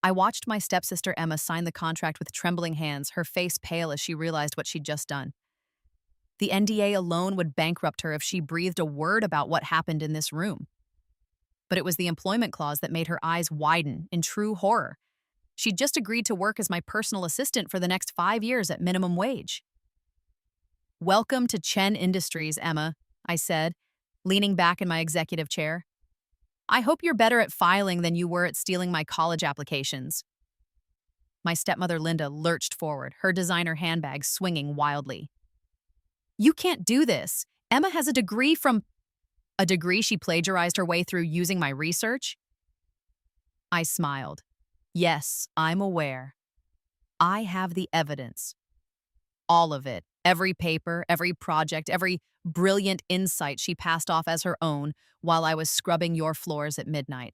I watched my stepsister Emma sign the contract with trembling hands, her face pale as she realized what she'd just done. The NDA alone would bankrupt her if she breathed a word about what happened in this room. But it was the employment clause that made her eyes widen in true horror. She'd just agreed to work as my personal assistant for the next 5 years at minimum wage. "Welcome to Chen Industries, Emma," I said, leaning back in my executive chair. "I hope you're better at filing than you were at stealing my college applications." My stepmother Linda lurched forward, her designer handbag swinging wildly. "You can't do this. Emma has a degree from—" "A degree she plagiarized her way through using my research?" I smiled. "Yes, I'm aware. I have the evidence. All of it. Every paper, every project, every brilliant insight she passed off as her own while I was scrubbing your floors at midnight."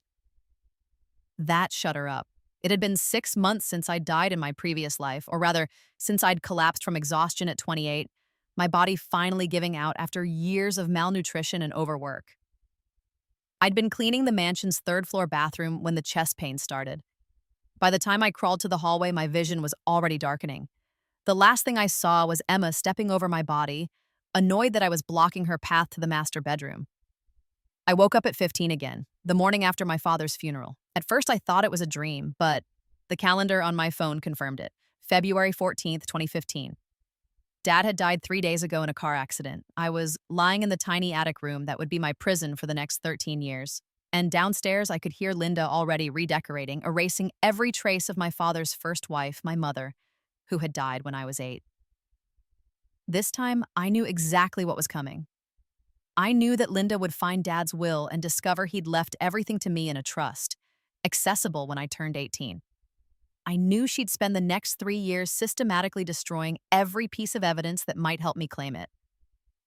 That shut her up. It had been 6 months since I'd died in my previous life, or rather, since I'd collapsed from exhaustion at 28, my body finally giving out after years of malnutrition and overwork. I'd been cleaning the mansion's third-floor bathroom when the chest pain started. By the time I crawled to the hallway, my vision was already darkening. The last thing I saw was Emma stepping over my body, annoyed that I was blocking her path to the master bedroom. I woke up at 15 again, the morning after my father's funeral. At first, I thought it was a dream, but the calendar on my phone confirmed it. February 14th, 2015. Dad had died 3 days ago in a car accident. I was lying in the tiny attic room that would be my prison for the next 13 years. And downstairs, I could hear Linda already redecorating, erasing every trace of my father's first wife, my mother, who had died when I was 8. This time, I knew exactly what was coming. I knew that Linda would find Dad's will and discover he'd left everything to me in a trust, accessible when I turned 18. I knew she'd spend the next 3 years systematically destroying every piece of evidence that might help me claim it.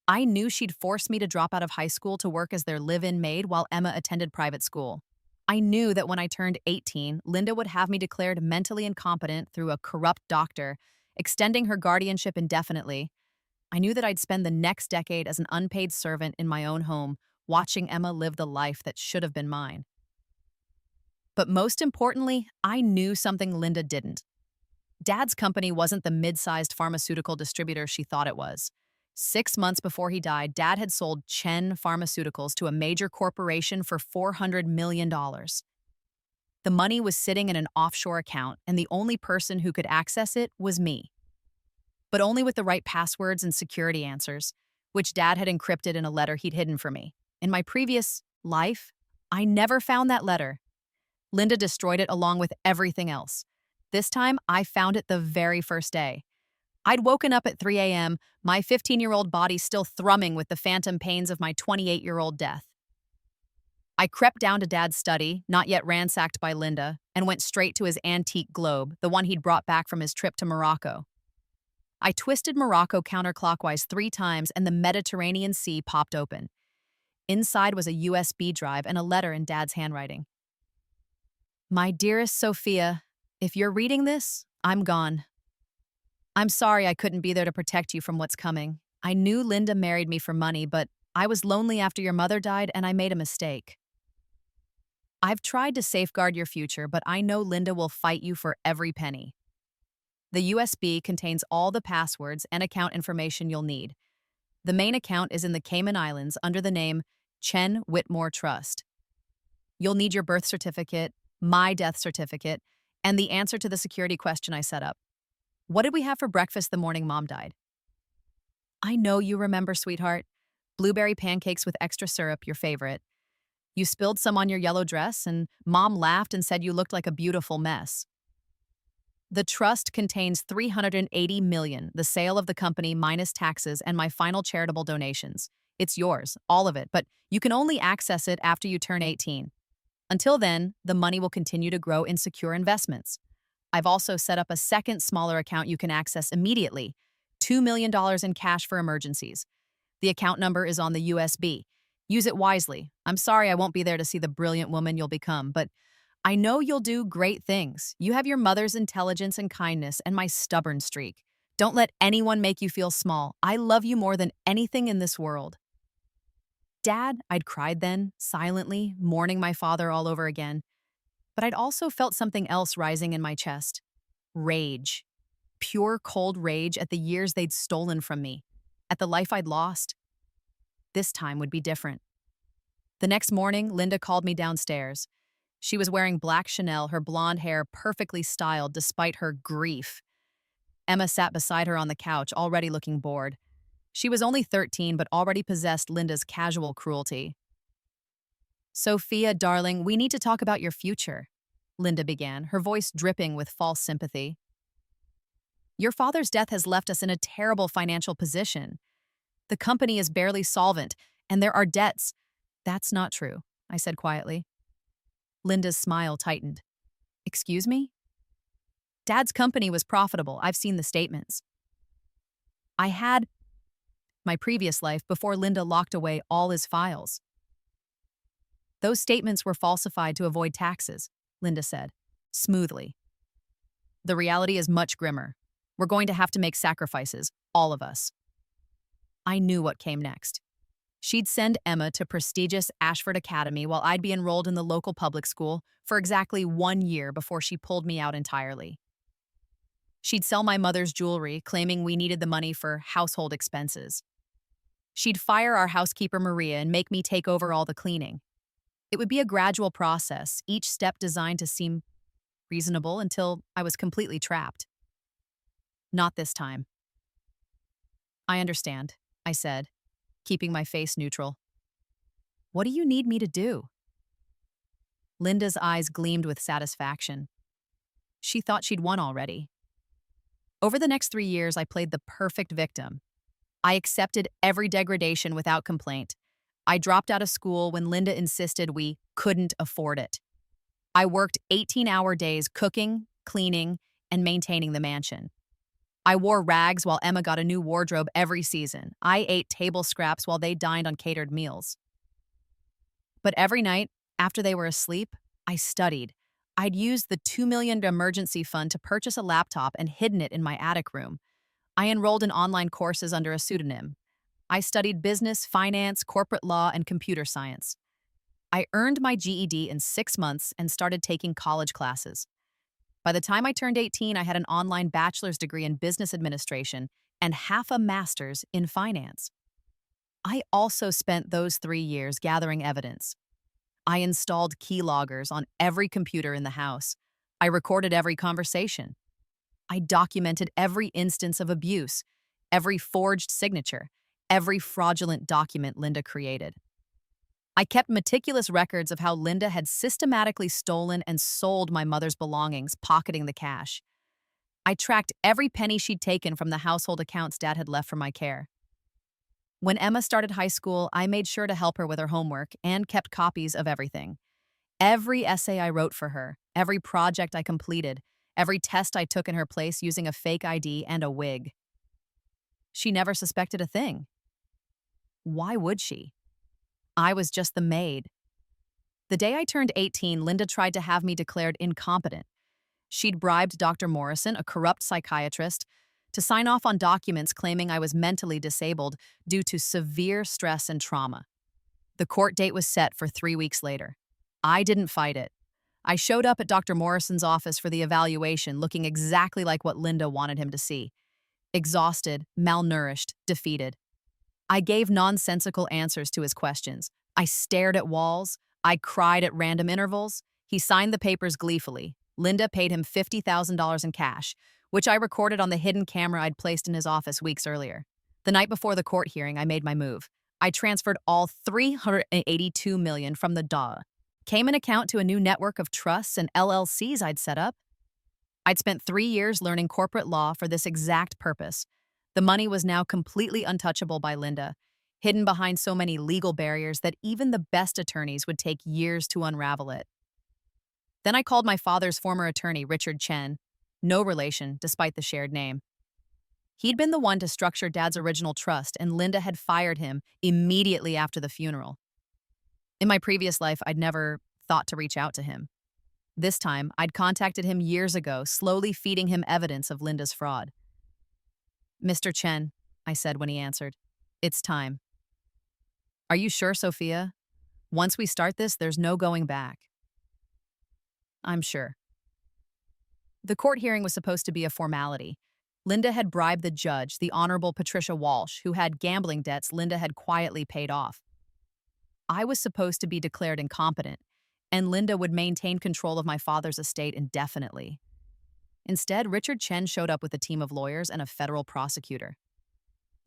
I knew she'd force me to drop out of high school to work as their live-in maid while Emma attended private school. I knew that when I turned 18, Linda would have me declared mentally incompetent through a corrupt doctor, extending her guardianship indefinitely. I knew that I'd spend the next decade as an unpaid servant in my own home, watching Emma live the life that should have been mine. But most importantly, I knew something Linda didn't. Dad's company wasn't the mid-sized pharmaceutical distributor she thought it was. 6 months before he died, Dad had sold Chen Pharmaceuticals to a major corporation for $400 million. The money was sitting in an offshore account, and the only person who could access it was me. But only with the right passwords and security answers, which Dad had encrypted in a letter he'd hidden for me. In my previous life, I never found that letter. Linda destroyed it along with everything else. This time, I found it the very first day. I'd woken up at 3 a.m., my 15-year-old body still thrumming with the phantom pains of my 28-year-old death. I crept down to Dad's study, not yet ransacked by Linda, and went straight to his antique globe, the one he'd brought back from his trip to Morocco. I twisted Morocco counterclockwise 3 times, and the Mediterranean Sea popped open. Inside was a USB drive and a letter in Dad's handwriting. "My dearest Sophia, if you're reading this, I'm gone. I'm sorry I couldn't be there to protect you from what's coming. I knew Linda married me for money, but I was lonely after your mother died and I made a mistake. I've tried to safeguard your future, but I know Linda will fight you for every penny. The USB contains all the passwords and account information you'll need. The main account is in the Cayman Islands under the name Chen Whitmore Trust. You'll need your birth certificate, my death certificate, and the answer to the security question I set up. What did we have for breakfast the morning Mom died?" "I know you remember, sweetheart. Blueberry pancakes with extra syrup, your favorite. You spilled some on your yellow dress, and Mom laughed and said you looked like a beautiful mess. The trust contains $380 million, the sale of the company minus taxes and my final charitable donations. It's yours, all of it, but you can only access it after you turn 18. Until then, the money will continue to grow in secure investments. I've also set up a second smaller account you can access immediately, $2 million in cash for emergencies. The account number is on the USB. Use it wisely. I'm sorry I won't be there to see the brilliant woman you'll become, but I know you'll do great things. You have your mother's intelligence and kindness and my stubborn streak. Don't let anyone make you feel small. I love you more than anything in this world." "Dad," I'd cried then, silently, mourning my father all over again. But I'd also felt something else rising in my chest. Rage. Pure, cold rage at the years they'd stolen from me, at the life I'd lost. This time would be different. The next morning, Linda called me downstairs. She was wearing black Chanel, her blonde hair perfectly styled despite her grief. Emma sat beside her on the couch, already looking bored. She was only 13, but already possessed Linda's casual cruelty. "Sophia, darling, we need to talk about your future," Linda began, her voice dripping with false sympathy. "Your father's death has left us in a terrible financial position. The company is barely solvent, and there are debts." "That's not true," I said quietly. Linda's smile tightened. "Excuse me?" "Dad's company was profitable. I've seen the statements." I had my previous life before Linda locked away all his files. "Those statements were falsified to avoid taxes," Linda said, smoothly. "The reality is much grimmer. We're going to have to make sacrifices, all of us." I knew what came next. She'd send Emma to prestigious Ashford Academy while I'd be enrolled in the local public school for exactly 1 year before she pulled me out entirely. She'd sell my mother's jewelry, claiming we needed the money for household expenses. She'd fire our housekeeper Maria and make me take over all the cleaning. It would be a gradual process, each step designed to seem reasonable until I was completely trapped. Not this time. "I understand," I said, keeping my face neutral. "What do you need me to do?" Linda's eyes gleamed with satisfaction. She thought she'd won already. Over the next 3 years, I played the perfect victim. I accepted every degradation without complaint. I dropped out of school when Linda insisted we couldn't afford it. I worked 18-hour days cooking, cleaning, and maintaining the mansion. I wore rags while Emma got a new wardrobe every season. I ate table scraps while they dined on catered meals. But every night, after they were asleep, I studied. I'd used the $2 million emergency fund to purchase a laptop and hidden it in my attic room. I enrolled in online courses under a pseudonym. I studied business, finance, corporate law, and computer science. I earned my GED in 6 months and started taking college classes. By the time I turned 18, I had an online bachelor's degree in business administration and half a master's in finance. I also spent those 3 years gathering evidence. I installed keyloggers on every computer in the house. I recorded every conversation. I documented every instance of abuse, every forged signature, every fraudulent document Linda created. I kept meticulous records of how Linda had systematically stolen and sold my mother's belongings, pocketing the cash. I tracked every penny she'd taken from the household accounts Dad had left for my care. When Emma started high school, I made sure to help her with her homework and kept copies of everything. Every essay I wrote for her, every project I completed, every test I took in her place using a fake ID and a wig. She never suspected a thing. Why would she? I was just the maid. The day I turned 18, Linda tried to have me declared incompetent. She'd bribed Dr. Morrison, a corrupt psychiatrist, to sign off on documents claiming I was mentally disabled due to severe stress and trauma. The court date was set for 3 weeks later. I didn't fight it. I showed up at Dr. Morrison's office for the evaluation, looking exactly like what Linda wanted him to see. Exhausted, malnourished, defeated. I gave nonsensical answers to his questions. I stared at walls. I cried at random intervals. He signed the papers gleefully. Linda paid him $50,000 in cash, which I recorded on the hidden camera I'd placed in his office weeks earlier. The night before the court hearing, I made my move. I transferred all $382 million from the Cayman account to a new network of trusts and LLCs I'd set up. I'd spent 3 years learning corporate law for this exact purpose. The money was now completely untouchable by Linda, hidden behind so many legal barriers that even the best attorneys would take years to unravel it. Then I called my father's former attorney, Richard Chen, no relation despite the shared name. He'd been the one to structure Dad's original trust, and Linda had fired him immediately after the funeral. In my previous life, I'd never thought to reach out to him. This time, I'd contacted him years ago, slowly feeding him evidence of Linda's fraud. "Mr. Chen," I said when he answered, "it's time." "Are you sure, Sophia? Once we start this, there's no going back." I'm sure. The court hearing was supposed to be a formality. Linda had bribed the judge, the Honorable Patricia Walsh, who had gambling debts Linda had quietly paid off. I was supposed to be declared incompetent, and Linda would maintain control of my father's estate indefinitely. Instead, Richard Chen showed up with a team of lawyers and a federal prosecutor.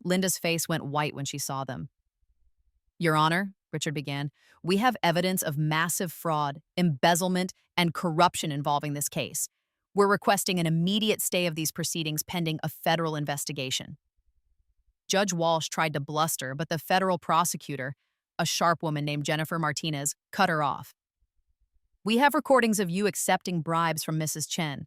Linda's face went white when she saw them. Your Honor, Richard began, we have evidence of massive fraud, embezzlement, and corruption involving this case. We're requesting an immediate stay of these proceedings pending a federal investigation. Judge Walsh tried to bluster, but the federal prosecutor, a sharp woman named Jennifer Martinez, cut her off. We have recordings of you accepting bribes from Mrs. Chen.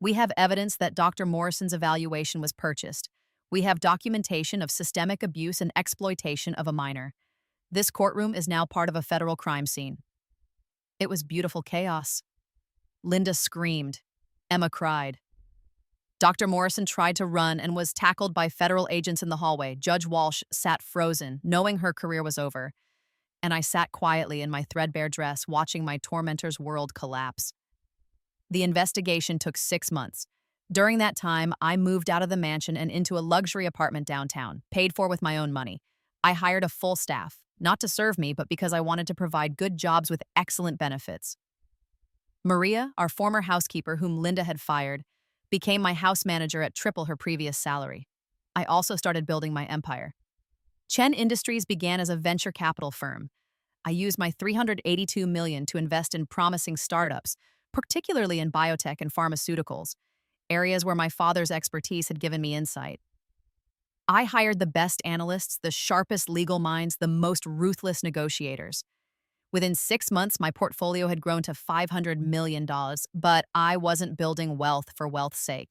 We have evidence that Dr. Morrison's evaluation was purchased. We have documentation of systemic abuse and exploitation of a minor. This courtroom is now part of a federal crime scene. It was beautiful chaos. Linda screamed. Emma cried. Dr. Morrison tried to run and was tackled by federal agents in the hallway. Judge Walsh sat frozen, knowing her career was over. And I sat quietly in my threadbare dress, watching my tormentor's world collapse. The investigation took 6 months. During that time, I moved out of the mansion and into a luxury apartment downtown, paid for with my own money. I hired a full staff, not to serve me, but because I wanted to provide good jobs with excellent benefits. Maria, our former housekeeper whom Linda had fired, became my house manager at triple her previous salary. I also started building my empire. Chen Industries began as a venture capital firm. I used my $382 million to invest in promising startups, particularly in biotech and pharmaceuticals, areas where my father's expertise had given me insight. I hired the best analysts, the sharpest legal minds, the most ruthless negotiators. Within 6 months, my portfolio had grown to $500 million, but I wasn't building wealth for wealth's sake.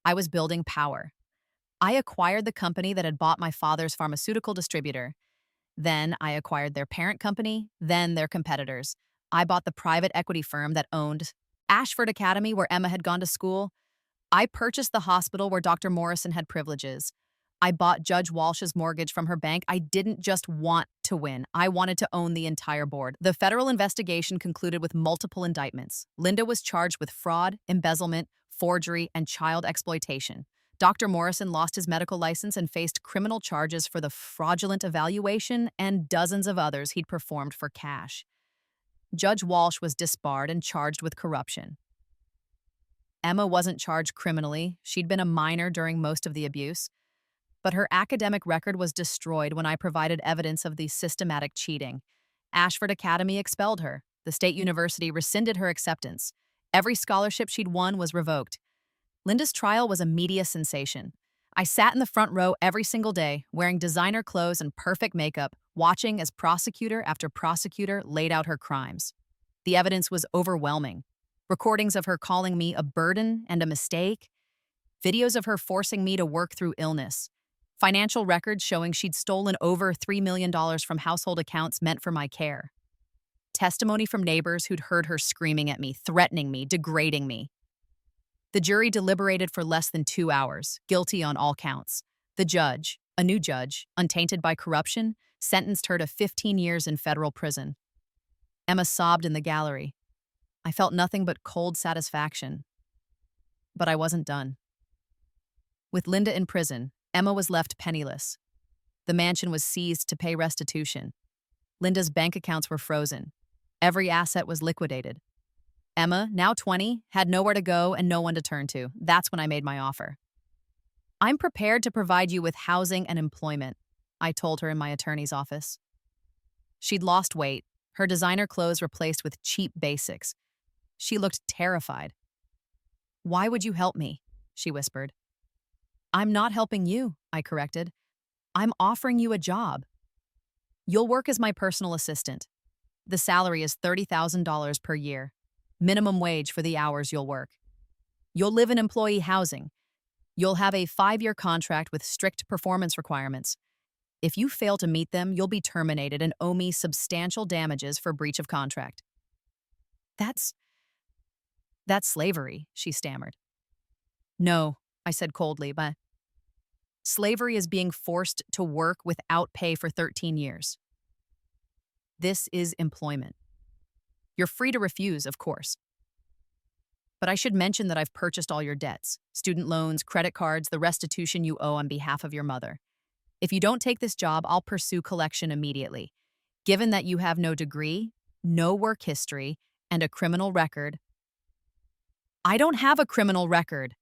I was building power. I acquired the company that had bought my father's pharmaceutical distributor. Then I acquired their parent company, then their competitors. I bought the private equity firm that owned Ashford Academy, where Emma had gone to school. I purchased the hospital where Dr. Morrison had privileges. I bought Judge Walsh's mortgage from her bank. I didn't just want to win. I wanted to own the entire board. The federal investigation concluded with multiple indictments. Linda was charged with fraud, embezzlement, forgery, and child exploitation. Dr. Morrison lost his medical license and faced criminal charges for the fraudulent evaluation and dozens of others he'd performed for cash. Judge Walsh was disbarred and charged with corruption. Emma wasn't charged criminally. She'd been a minor during most of the abuse. But her academic record was destroyed when I provided evidence of the systematic cheating. Ashford Academy expelled her. The State University rescinded her acceptance. Every scholarship she'd won was revoked. Linda's trial was a media sensation. I sat in the front row every single day, wearing designer clothes and perfect makeup, watching as prosecutor after prosecutor laid out her crimes. The evidence was overwhelming. Recordings of her calling me a burden and a mistake. Videos of her forcing me to work through illness. Financial records showing she'd stolen over $3 million from household accounts meant for my care. Testimony from neighbors who'd heard her screaming at me, threatening me, degrading me. The jury deliberated for less than 2 hours, guilty on all counts. The judge, a new judge, untainted by corruption, sentenced her to 15 years in federal prison. Emma sobbed in the gallery. I felt nothing but cold satisfaction. But I wasn't done. With Linda in prison, Emma was left penniless. The mansion was seized to pay restitution. Linda's bank accounts were frozen. Every asset was liquidated. Emma, now 20, had nowhere to go and no one to turn to. That's when I made my offer. I'm prepared to provide you with housing and employment, I told her in my attorney's office. She'd lost weight, her designer clothes replaced with cheap basics. She looked terrified. Why would you help me? She whispered. I'm not helping you, I corrected. I'm offering you a job. You'll work as my personal assistant. The salary is $30,000 per year, minimum wage for the hours you'll work. You'll live in employee housing. You'll have a 5-year contract with strict performance requirements. If you fail to meet them, you'll be terminated and owe me substantial damages for breach of contract. That's slavery, she stammered. No, I said coldly, but slavery is being forced to work without pay for 13 years. This is employment. You're free to refuse, of course. But I should mention that I've purchased all your debts, student loans, credit cards, the restitution you owe on behalf of your mother. If you don't take this job, I'll pursue collection immediately. Given that you have no degree, no work history, and a criminal record, I don't have a criminal record.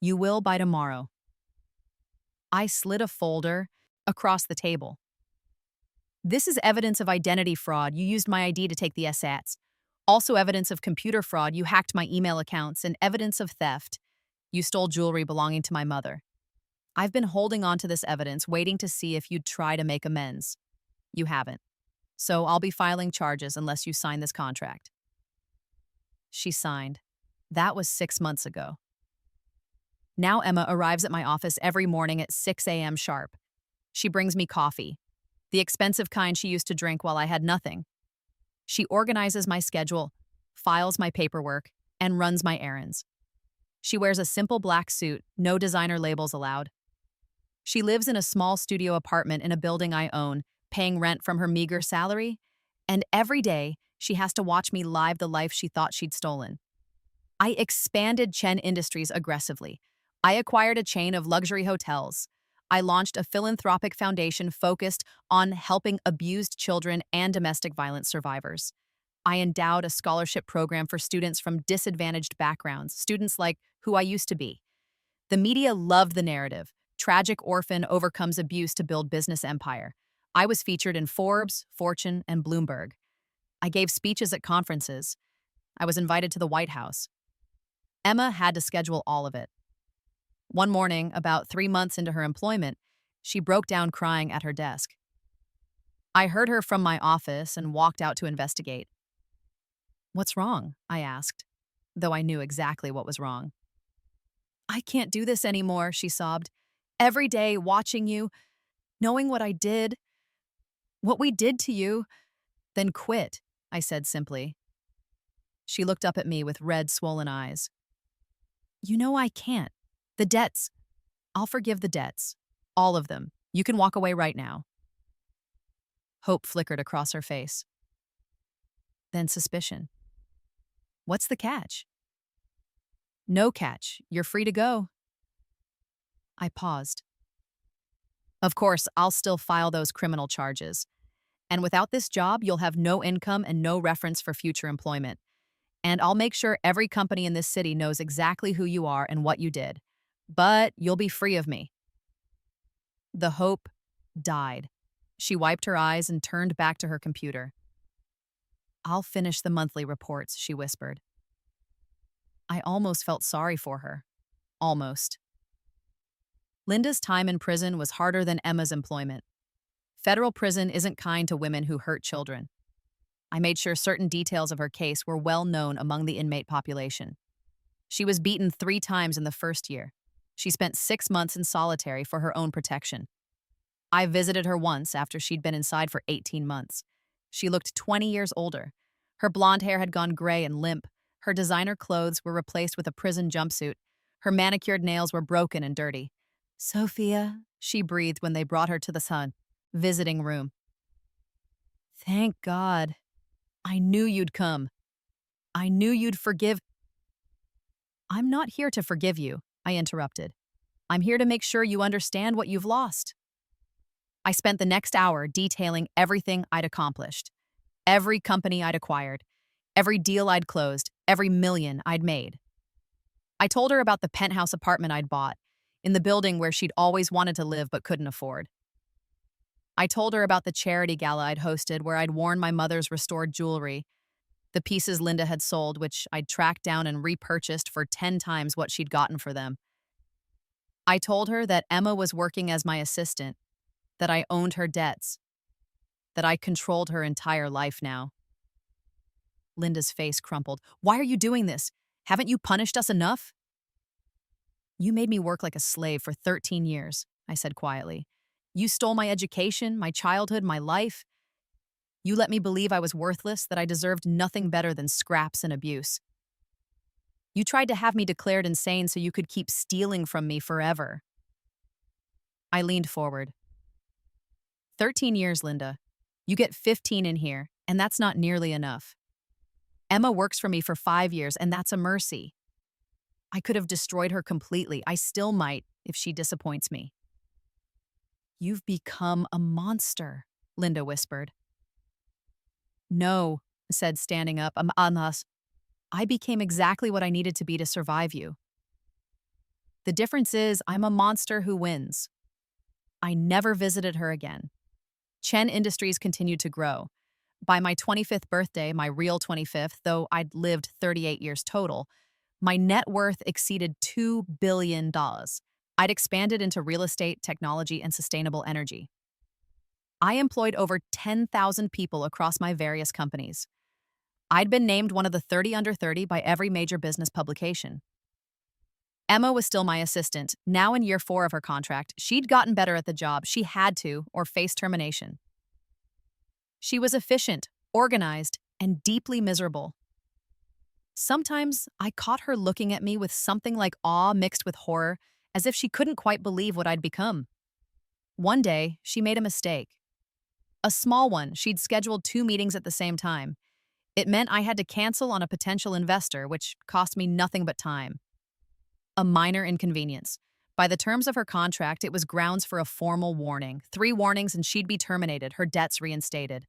You will by tomorrow. I slid a folder across the table. This is evidence of identity fraud. You used my ID to take the SATs. Also evidence of computer fraud. You hacked my email accounts, and evidence of theft. You stole jewelry belonging to my mother. I've been holding on to this evidence, waiting to see if you'd try to make amends. You haven't. So I'll be filing charges unless you sign this contract. She signed. That was 6 months ago. Now Emma arrives at my office every morning at 6 a.m. sharp. She brings me coffee, the expensive kind she used to drink while I had nothing. She organizes my schedule, files my paperwork, and runs my errands. She wears a simple black suit, no designer labels allowed. She lives in a small studio apartment in a building I own, paying rent from her meager salary, and every day she has to watch me live the life she thought she'd stolen. I expanded Chen Industries aggressively. I acquired a chain of luxury hotels. I launched a philanthropic foundation focused on helping abused children and domestic violence survivors. I endowed a scholarship program for students from disadvantaged backgrounds, students like who I used to be. The media loved the narrative. Tragic orphan overcomes abuse to build business empire. I was featured in Forbes, Fortune, and Bloomberg. I gave speeches at conferences. I was invited to the White House. Emma had to schedule all of it. One morning, about 3 months into her employment, she broke down crying at her desk. I heard her from my office and walked out to investigate. "What's wrong?" I asked, though I knew exactly what was wrong. "I can't do this anymore," she sobbed. "Every day watching you, knowing what I did, what we did to you." "Then quit," I said simply. She looked up at me with red, swollen eyes. "You know I can't. The debts. I'll forgive the debts. All of them. You can walk away right now." Hope flickered across her face. Then suspicion. "What's the catch?" "No catch. You're free to go." I paused. "Of course, I'll still file those criminal charges. And without this job, you'll have no income and no reference for future employment. And I'll make sure every company in this city knows exactly who you are and what you did. But you'll be free of me." The hope died. She wiped her eyes and turned back to her computer. "I'll finish the monthly reports," she whispered. I almost felt sorry for her. Almost. Linda's time in prison was harder than Emma's employment. Federal prison isn't kind to women who hurt children. I made sure certain details of her case were well known among the inmate population. She was beaten 3 times in the first year. She spent 6 months in solitary for her own protection. I visited her once after she'd been inside for 18 months. She looked 20 years older. Her blonde hair had gone gray and limp. Her designer clothes were replaced with a prison jumpsuit. Her manicured nails were broken and dirty. "Sophia," she breathed when they brought her to the visiting room. "Thank God. I knew you'd come. I knew you'd forgive." "I'm not here to forgive you," I interrupted. "I'm here to make sure you understand what you've lost." I spent the next hour detailing everything I'd accomplished, every company I'd acquired, every deal I'd closed, every million I'd made. I told her about the penthouse apartment I'd bought, in the building where she'd always wanted to live but couldn't afford. I told her about the charity gala I'd hosted where I'd worn my mother's restored jewelry, the pieces Linda had sold, which I'd tracked down and repurchased for 10 times what she'd gotten for them. I told her that Emma was working as my assistant, that I owned her debts, that I controlled her entire life now. Linda's face crumpled. "Why are you doing this? Haven't you punished us enough?" "You made me work like a slave for 13 years, I said quietly. "You stole my education, my childhood, my life. You let me believe I was worthless, that I deserved nothing better than scraps and abuse. You tried to have me declared insane so you could keep stealing from me forever." I leaned forward. 13 years, Linda. You get 15 in here, and that's not nearly enough. Emma works for me for 5 years, and that's a mercy. I could have destroyed her completely. I still might if she disappoints me. You've become a monster, Linda whispered. No, I said, standing up. I became exactly what I needed to be to survive you. The difference is I'm a monster who wins. I never visited her again. Chen Industries continued to grow. By my 25th birthday, my real 25th, though I'd lived 38 years total, my net worth exceeded $2 billion. I'd expanded into real estate, technology, and sustainable energy. I employed over 10,000 people across my various companies. I'd been named one of the 30 under 30 by every major business publication. Emma was still my assistant. Now in year 4 of her contract, she'd gotten better at the job. She had to, or face termination. She was efficient, organized, and deeply miserable. Sometimes I caught her looking at me with something like awe mixed with horror, as if she couldn't quite believe what I'd become. One day, she made a mistake. A small one. She'd scheduled 2 meetings at the same time. It meant I had to cancel on a potential investor, which cost me nothing but time. A minor inconvenience. By the terms of her contract, it was grounds for a formal warning. 3 warnings and she'd be terminated, her debts reinstated.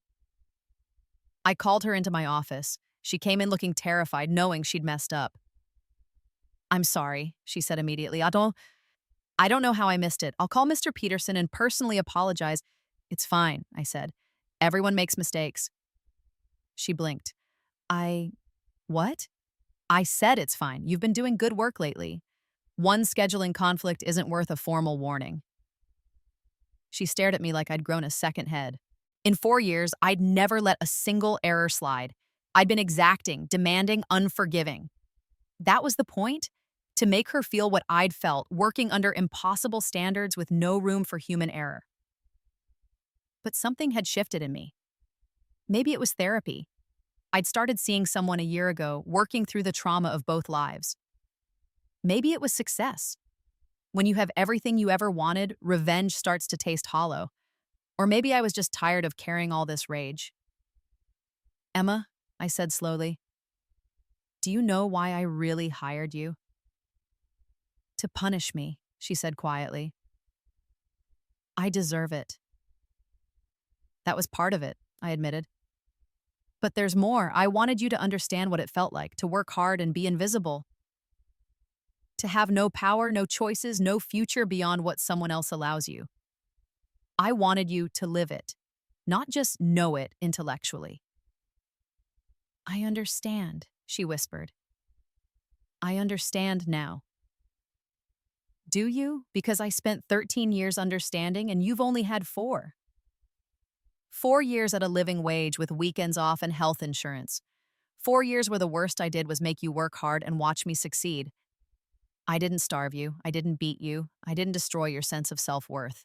I called her into my office. She came in looking terrified, knowing she'd messed up. I'm sorry, she said immediately. I don't know how I missed it. I'll call Mr. Peterson and personally apologize. It's fine, I said. Everyone makes mistakes. She blinked. What? I said it's fine. You've been doing good work lately. One scheduling conflict isn't worth a formal warning. She stared at me like I'd grown a second head. In 4 years, I'd never let a single error slide. I'd been exacting, demanding, unforgiving. That was the point? To make her feel what I'd felt, working under impossible standards with no room for human error. But something had shifted in me. Maybe it was therapy. I'd started seeing someone a year ago, working through the trauma of both lives. Maybe it was success. When you have everything you ever wanted, revenge starts to taste hollow. Or maybe I was just tired of carrying all this rage. Emma, I said slowly, do you know why I really hired you? To punish me, she said quietly. I deserve it. That was part of it, I admitted. But there's more. I wanted you to understand what it felt like, to work hard and be invisible. To have no power, no choices, no future beyond what someone else allows you. I wanted you to live it, not just know it intellectually. I understand, she whispered. I understand now. Do you? Because I spent 13 years understanding and you've only had 4. 4 years at a living wage with weekends off and health insurance. 4 years where the worst I did was make you work hard and watch me succeed. I didn't starve you. I didn't beat you. I didn't destroy your sense of self-worth.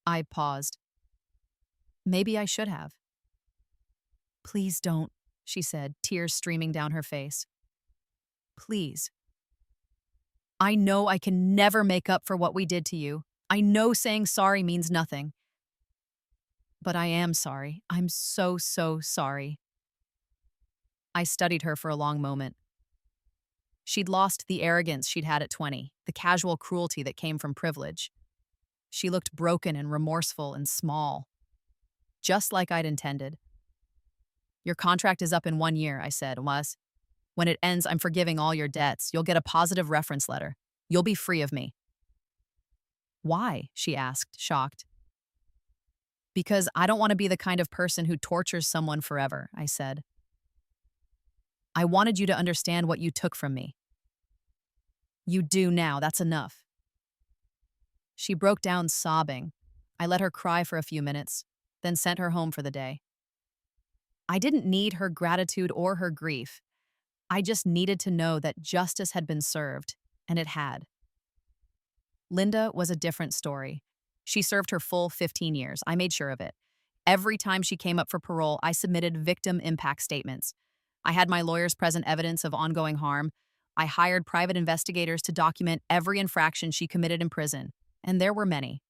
I paused. Maybe I should have. Please don't, she said, tears streaming down her face. Please. I know I can never make up for what we did to you. I know saying sorry means nothing. But I am sorry. I'm so sorry. I studied her for a long moment. She'd lost the arrogance she'd had at 20, the casual cruelty that came from privilege. She looked broken and remorseful and small, just like I'd intended. Your contract is up in 1 year, I said. When it ends, I'm forgiving all your debts. You'll get a positive reference letter. You'll be free of me. Why? She asked, shocked. Because I don't want to be the kind of person who tortures someone forever, I said. I wanted you to understand what you took from me. You do now, that's enough. She broke down sobbing. I let her cry for a few minutes, then sent her home for the day. I didn't need her gratitude or her grief. I just needed to know that justice had been served, and it had. Linda was a different story. She served her full 15 years. I made sure of it. Every time she came up for parole, I submitted victim impact statements. I had my lawyers present evidence of ongoing harm. I hired private investigators to document every infraction she committed in prison, and there were many.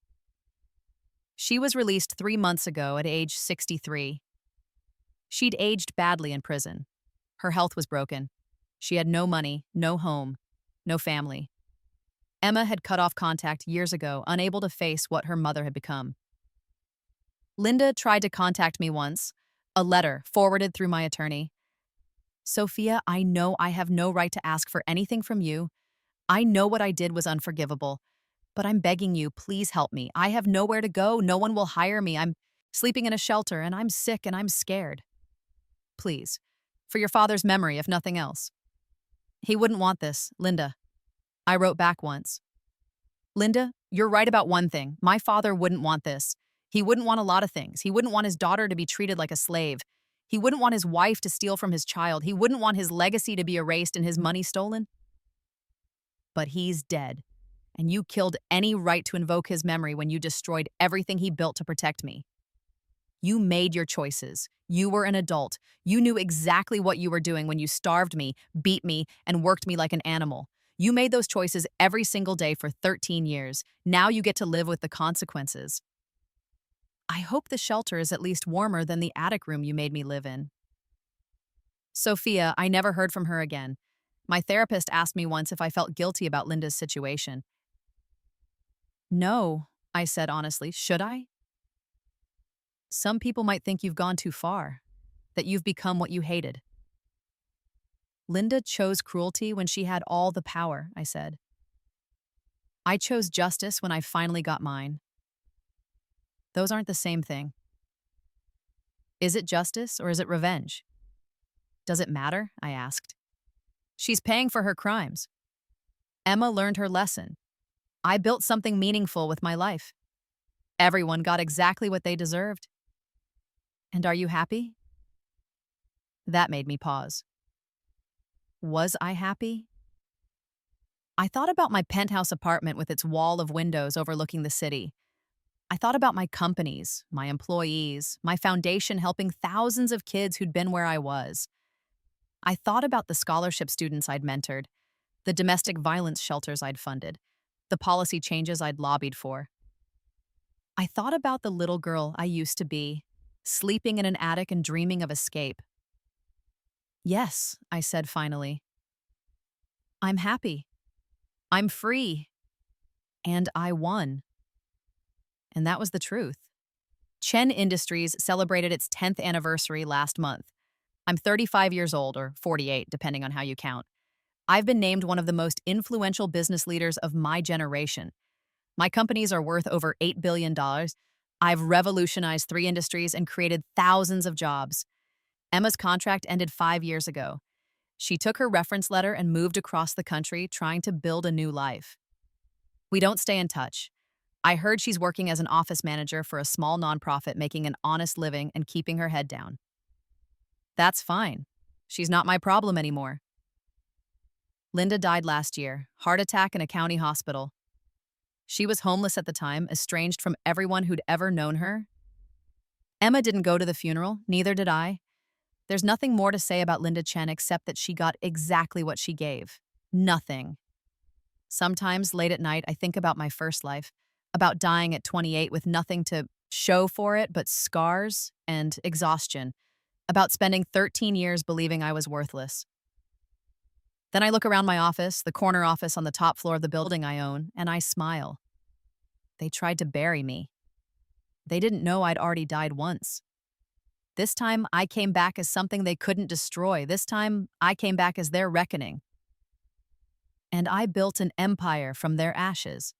She was released 3 months ago at age 63. She'd aged badly in prison. Her health was broken. She had no money, no home, no family. Emma had cut off contact years ago, unable to face what her mother had become. Linda tried to contact me once, a letter forwarded through my attorney. Sophia, I know I have no right to ask for anything from you. I know what I did was unforgivable, but I'm begging you, please help me. I have nowhere to go. No one will hire me. I'm sleeping in a shelter and I'm sick and I'm scared. Please, for your father's memory, if nothing else. He wouldn't want this, Linda. I wrote back once. Linda, you're right about one thing. My father wouldn't want this. He wouldn't want a lot of things. He wouldn't want his daughter to be treated like a slave. He wouldn't want his wife to steal from his child. He wouldn't want his legacy to be erased and his money stolen. But he's dead, and you killed any right to invoke his memory when you destroyed everything he built to protect me. You made your choices. You were an adult. You knew exactly what you were doing when you starved me, beat me, and worked me like an animal. You made those choices every single day for 13 years. Now you get to live with the consequences. I hope the shelter is at least warmer than the attic room you made me live in. Sophia, I never heard from her again. My therapist asked me once if I felt guilty about Linda's situation. No, I said honestly. Should I? Some people might think you've gone too far, that you've become what you hated. Linda chose cruelty when she had all the power, I said. I chose justice when I finally got mine. Those aren't the same thing. Is it justice or is it revenge? Does it matter? I asked. She's paying for her crimes. Emma learned her lesson. I built something meaningful with my life. Everyone got exactly what they deserved. And are you happy? That made me pause. Was I happy? I thought about my penthouse apartment with its wall of windows overlooking the city. I thought about my companies, my employees, my foundation helping thousands of kids who'd been where I was. I thought about the scholarship students I'd mentored, the domestic violence shelters I'd funded, the policy changes I'd lobbied for. I thought about the little girl I used to be, sleeping in an attic and dreaming of escape. Yes, I said finally. I'm happy. I'm free. And I won. And that was the truth. Chen Industries celebrated its 10th anniversary last month. I'm 35 years old, or 48, depending on how you count. I've been named one of the most influential business leaders of my generation. My companies are worth over $8 billion. I've revolutionized 3 industries and created thousands of jobs. Emma's contract ended 5 years ago. She took her reference letter and moved across the country trying to build a new life. We don't stay in touch. I heard she's working as an office manager for a small nonprofit, making an honest living and keeping her head down. That's fine. She's not my problem anymore. Linda died last year, heart attack in a county hospital. She was homeless at the time, estranged from everyone who'd ever known her. Emma didn't go to the funeral, neither did I. There's nothing more to say about Linda Chen except that she got exactly what she gave. Nothing. Sometimes, late at night, I think about my first life, about dying at 28 with nothing to show for it but scars and exhaustion, about spending 13 years believing I was worthless. Then I look around my office, the corner office on the top floor of the building I own, and I smile. They tried to bury me. They didn't know I'd already died once. This time, I came back as something they couldn't destroy. This time, I came back as their reckoning. And I built an empire from their ashes.